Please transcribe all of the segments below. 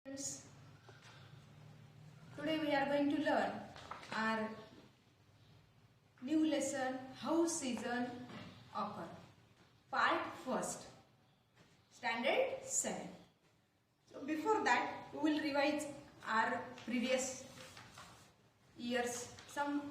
Friends, today we are going to learn our new lesson, how season occur, part first, standard 7. So before that we will revise our previous years some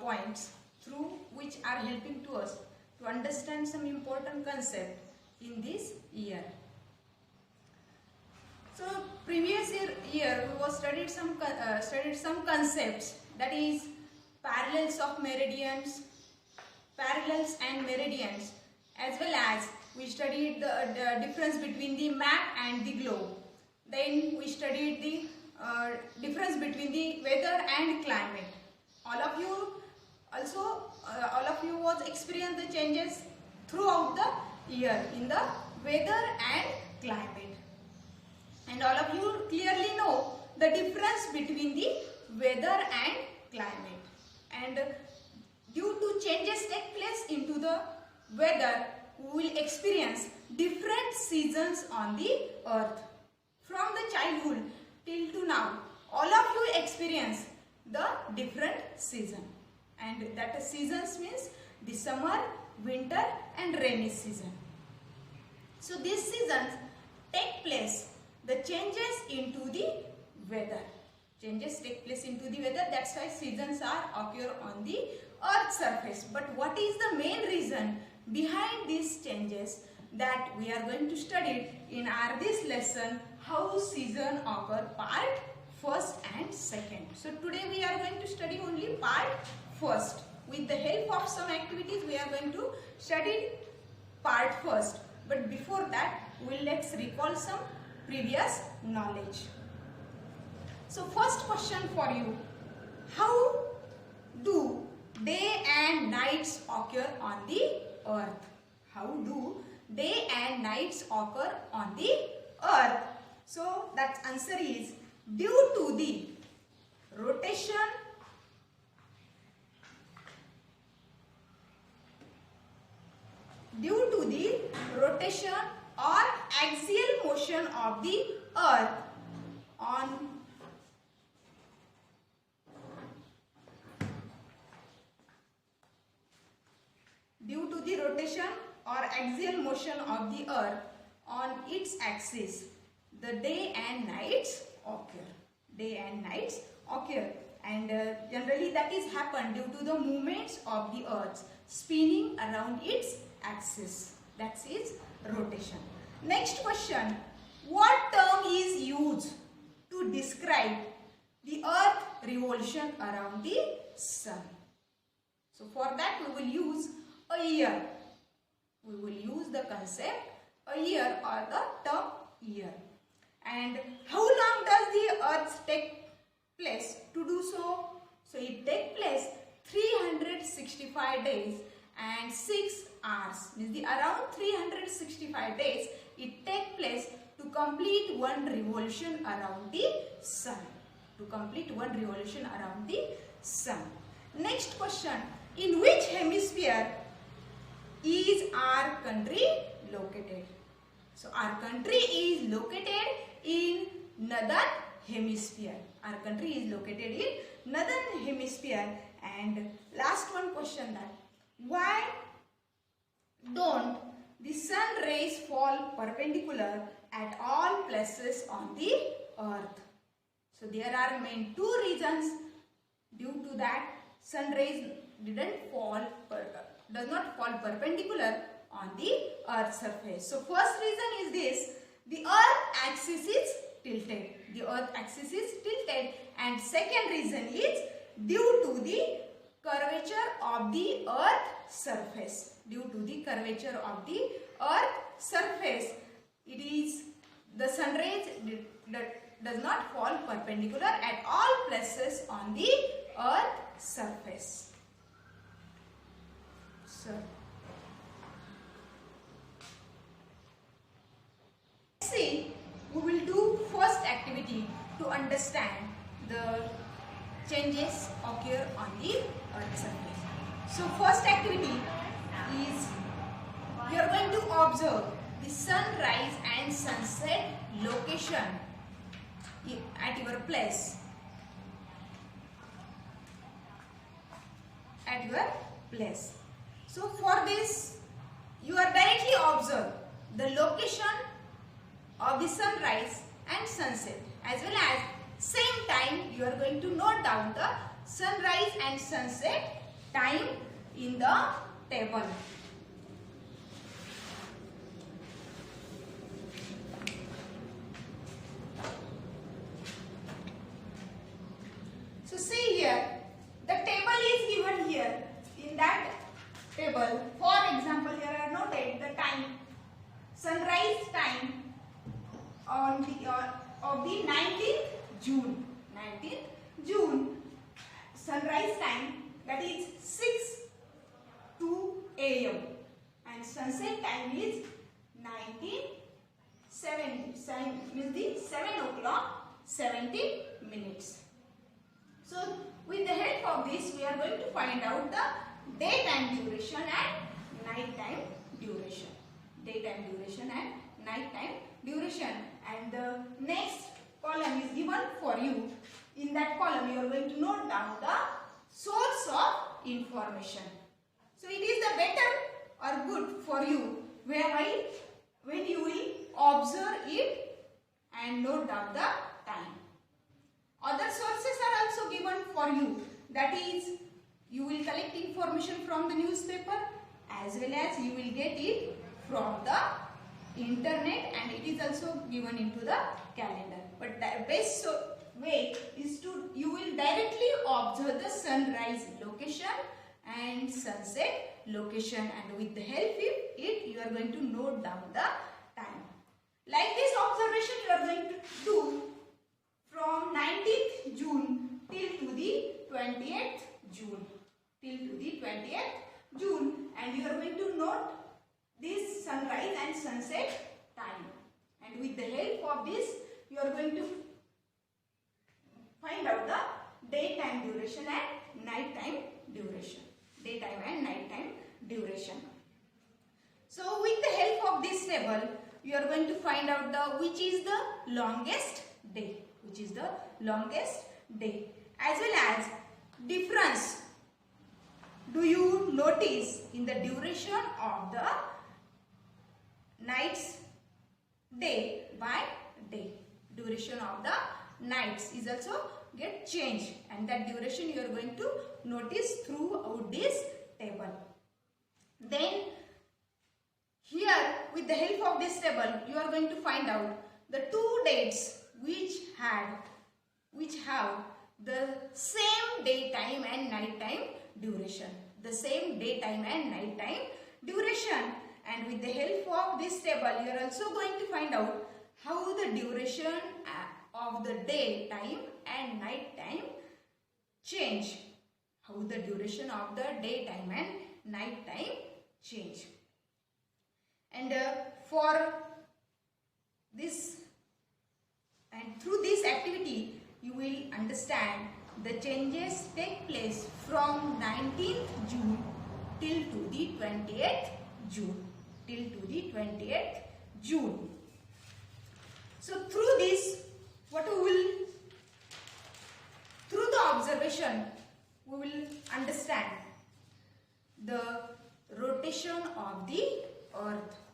points through which are helping to us to understand some important concept in this year. So previous year we was studied some concepts, that is parallels of meridians, parallels and meridians, as well as we studied the difference between the map and the globe. Then we studied the difference between the weather and climate. All of you was experience the changes throughout the year in the weather and climate. And all of you clearly know the difference between the weather and climate. And due to changes take place into the weather, we will experience different seasons on the earth. From the childhood till to now, all of you experience the different season. And that seasons means the summer, winter and rainy season. So these seasons take place. The changes into the weather. Changes take place into the weather. That's why seasons are occur on the earth's surface. But what is the main reason behind these changes, that we are going to study in our this lesson, how season occur, part first and second. So today we are going to study only part first. With the help of some activities we are going to study part first. But before that, let's recall some previous knowledge. So first question for you, how do day and nights occur on the earth? How do day and nights occur on the earth? So that answer is due to the rotation or axial motion of the earth on its axis, the day and nights occur. And generally that is happen due to the movements of the earth spinning around its axis. That is rotation. Next question, what term is used to describe the earth revolution around the sun? So for that we will use a year. We will use the concept a year or the term year. And how long does the earth take place to do so? So it takes place 365 days and 6 hours. Means the around 365 days it takes place to complete one revolution around the sun. Next question, in which hemisphere is our country located? So our country is located in northern hemisphere. And last one question, that why don't the sun rays fall perpendicular at all places on the earth? So there are main two reasons due to that sun rays does not fall perpendicular on the earth's surface. So first reason is this, the earth axis is tilted. And second reason is due to the curvature of the earth surface. It is the sun rays does not fall perpendicular at all places on the earth surface. So see, we will do first activity to understand the changes occur on the earth surface. So first activity is we are going to observe the sunrise and sunset location at your place. At your place. So for this, you are directly observe the location of the sunrise and sunset, as well as same time you are going to note down the sunrise and sunset time in the table. So see here, the table is given here. In that table, for example, here I noted the time, sunrise time on the of the 19th June. 19th June, sunrise time, that is 6:02 AM, and sunset time is 19:70. Means the 7 o'clock 70 minutes. So with the help of this, we are going to find out the daytime duration and nighttime duration. Daytime duration and nighttime duration. And the next column is given for you. In that column, you are going to note down the source of information. So it is the better or good for you when you will observe it and note down the time. Other sources are also given for you. That is, you will collect information from the newspaper, as well as you will get it from the internet, and it is also given into the calendar. But the best way is you will directly observe the sunrise location and sunset location, and with the help of it you are going to note down the time. Like this observation you are going to do from 19th June till to the 20th June. And you are going to note this sunrise and sunset time. And with the help of this, you are going to find out the daytime duration and nighttime duration. So with the help of this table, you are going to find out which is the longest day. As well as difference. Do you notice in the duration of the nights, day by day? Duration of the nights is also get changed, and that duration you are going to notice throughout this table. Then here, with the help of this table, you are going to find out the two dates which have the same daytime and nighttime duration. And with the help of this table, you are also going to find out how the duration of the daytime and nighttime change. And for this, and through this activity, you will understand the changes take place from 19th June till to the 20th June. So through this, through the observation, we will understand the rotation of the earth.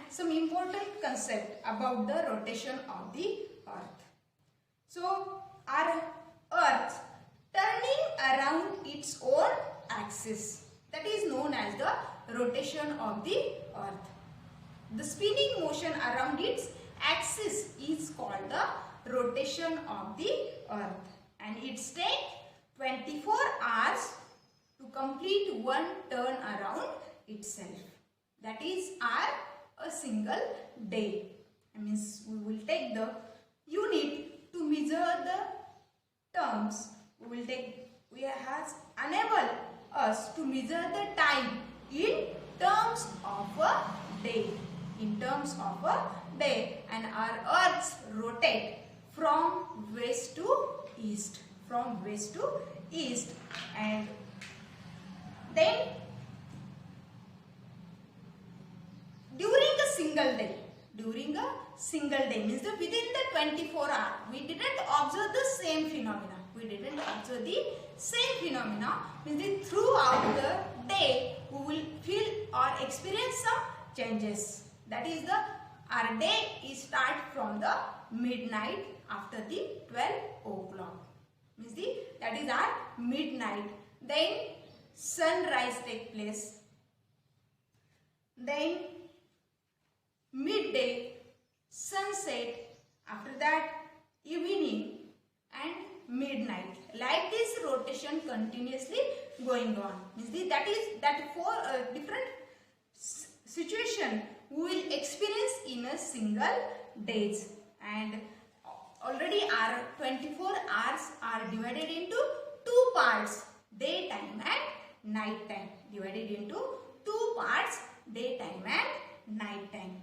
Some important concept about the rotation of the earth. So our earth turning around its own axis, that is known as the rotation of the earth. The spinning motion around its axis is called the rotation of the earth, and it takes 24 hours to complete one turn around itself. That is our a single day. That means we will take the unit to measure the terms. We has enable us to measure the time in terms of a day. In terms of a day, and our earths rotate from west to east. From west to east, and then during a single day means that within the 24 hours, we didn't observe the same phenomena. Means that throughout the day we will feel or experience some changes. That is our day is start from the midnight after the 12 o'clock. Means that is our midnight. Then sunrise take place. Then midday, sunset, after that evening and midnight. Like this rotation continuously going on. Means that four different situation we will experience in a single days. And already our 24 hours are divided into two parts, daytime and night time. Divided into two parts, daytime and night time.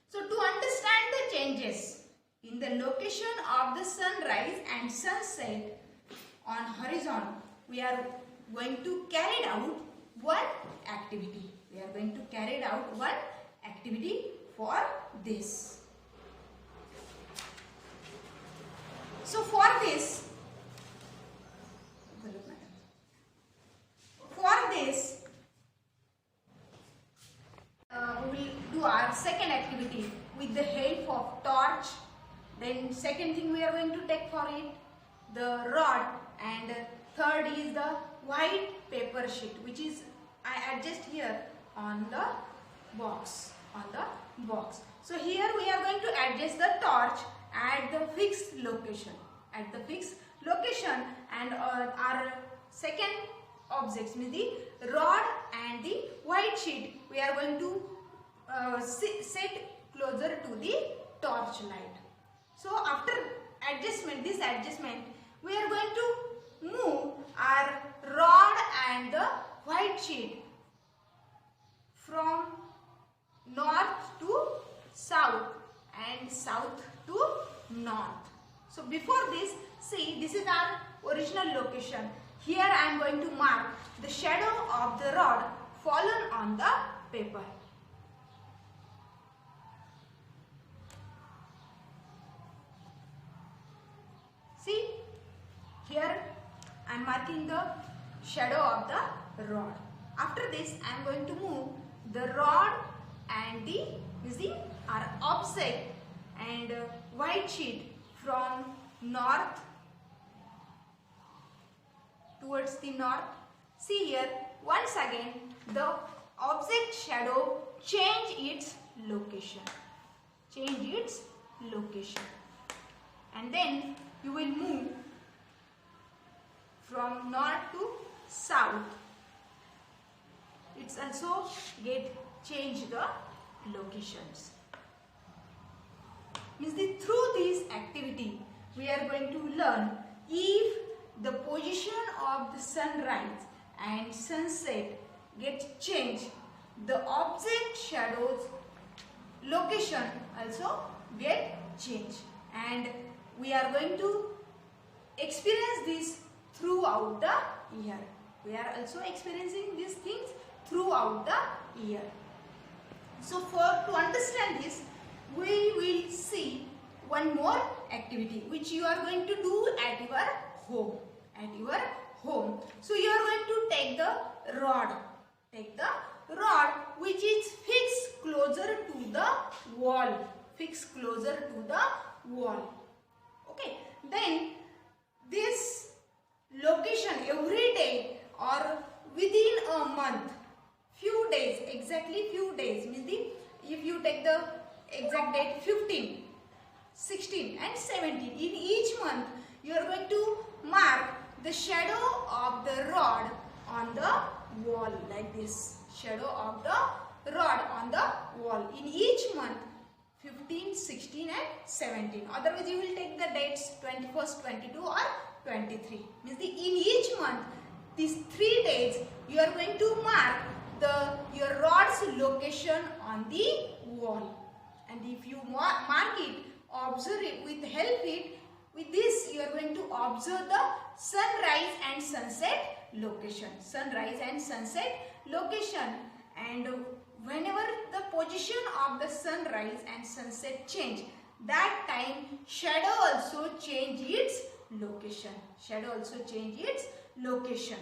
So to understand the changes in the location of the sunrise and sunset on horizon, we are going to carry out one activity. For this. So for this, we will do our second activity with the help of torch. Then second thing we are going to take for it the rod, and third is the white paper sheet, which is I adjust here on the box. So here we are going to adjust the torch at the fixed location. And our second objects, means the rod and the white sheet, we are going to set closer to the torch light. So after this adjustment, we are going to move our rod and the white sheet from north to south and south to north. So before this, see, this is our original location. Here I am going to mark the shadow of the rod fallen on the paper. See, here I am marking the shadow of the rod. After this, I am going to move the rod and our object and white sheet from north towards the north. See here, once again the object shadow change its location. And then you will move from north to south. It's also change the locations. Means through this activity we are going to learn if the position of the sunrise and sunset gets changed, the object shadows location also get changed, and we are going to experience this throughout the year. We are also experiencing these things throughout the year. So to understand this, we will see one more activity which you are going to do at your home. So you are going to take the rod. Which is fixed closer to the wall. Okay. Then this location every day or within a month, few days, means if you take the exact date 15, 16 and 17, in each month you are going to mark the shadow of the rod on the wall, like this. Shadow of the rod on the wall in each month, 15, 16 and 17. Otherwise you will take the dates 21st, 22 or 23. Means in each month, these 3 days you are going to mark your rod's location on the wall. And if you mark it, observe it, with this you are going to observe the sunrise and sunset location. Sunrise and sunset location. And whenever the position of the sunrise and sunset change, that time shadow also change its location. Shadow also change its location.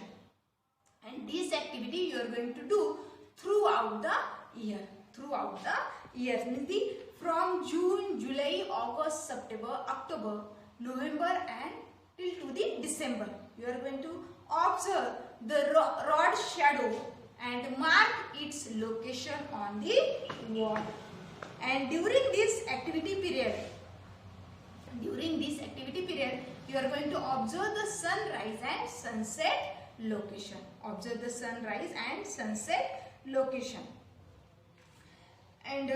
And this activity you are going to do throughout the year. Throughout the year. Means from June, July, August, September, October, November and till to the December. You are going to observe the rod shadow and mark its location on the wall. And during this activity period, you are going to observe the sunrise and sunset location. Observe the sunrise and sunset location. And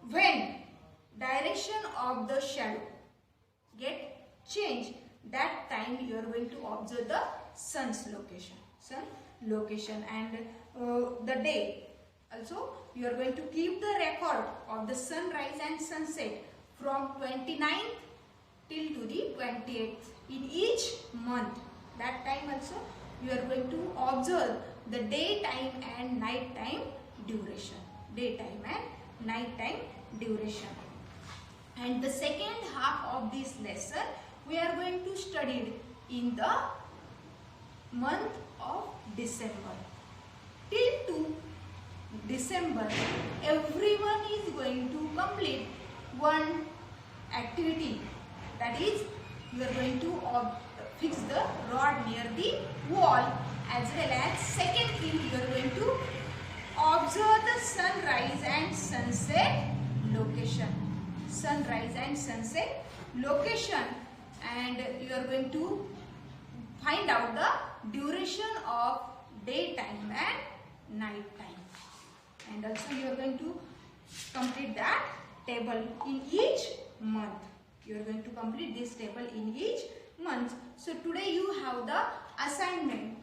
when direction of the shadow get changed, that time you are going to observe the sun's location. Sun location. And the day also you are going to keep the record of the sunrise and sunset from 29th till to the 28th in each month. That time also you are going to observe the daytime and nighttime duration. Daytime and nighttime duration. And the second half of this lesson we are going to study in the month of December. Till to December, everyone is going to complete one activity. That is, you are going to fix the rod near the wall, as well as second thing you are going to observe the sunrise and sunset location. Sunrise and sunset location. And you are going to find out the duration of daytime and night time. And also you are going to complete that table in each month. You are going to complete this table in each month. So today you have the assignment.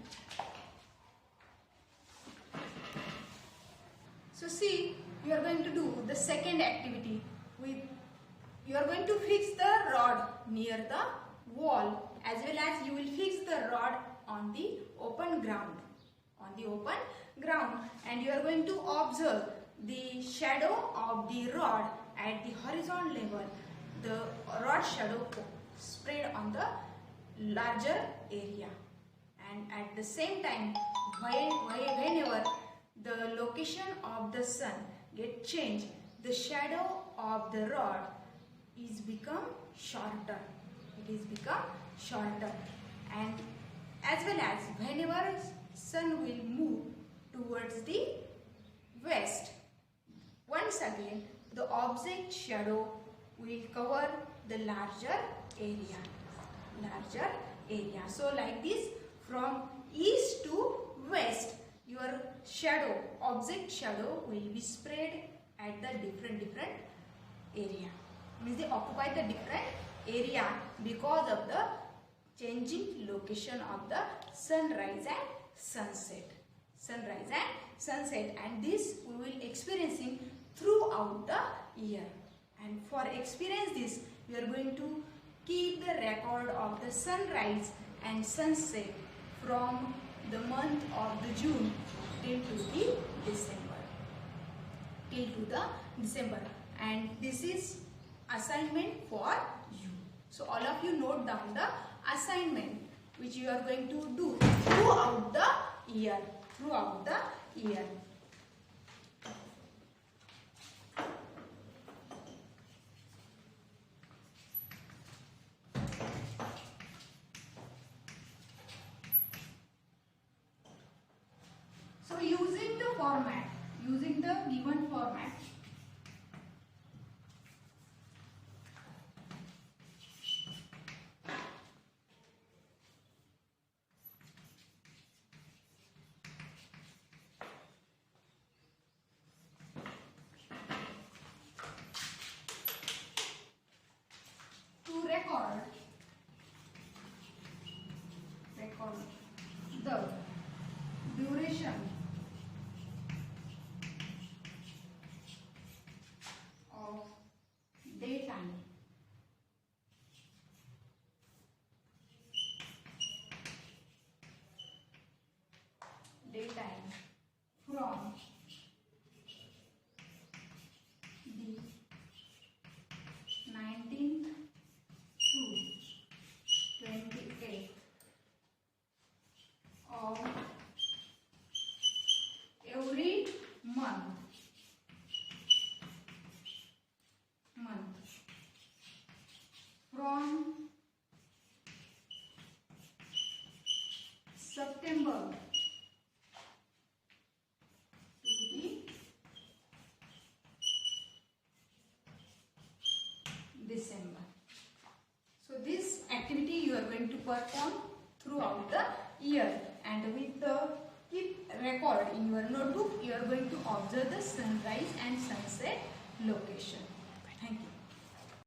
So see, you are going to do the second activity. You are going to fix the rod near the wall, as well as you will fix the rod on the open ground. On the open ground. And you are going to observe the shadow of the rod at the horizontal level. The rod shadow spread on the larger area. And at the same time, whenever the location of the sun get changed, the shadow of the rod is become shorter. It is become shorter. And as well as whenever sun will move towards the west, once again the object shadow will cover the larger area. Larger area. So like this, from east to west, your shadow, object shadow will be spread at the different area. Means they occupy the different area because of the changing location of the sunrise and sunset. Sunrise and sunset. And this we will experiencing throughout the year. And for experience this, we are going to keep the record of the sunrise and sunset from the month of the June till to the December. Till to the December. And this is assignment for you. So all of you note down the assignment which you are going to do throughout the year. Throughout the year. So using the format, using the given format, November to the December. So this activity you are going to perform throughout the year, and with the keep record in your notebook. You are going to observe the sunrise and sunset location. Thank you.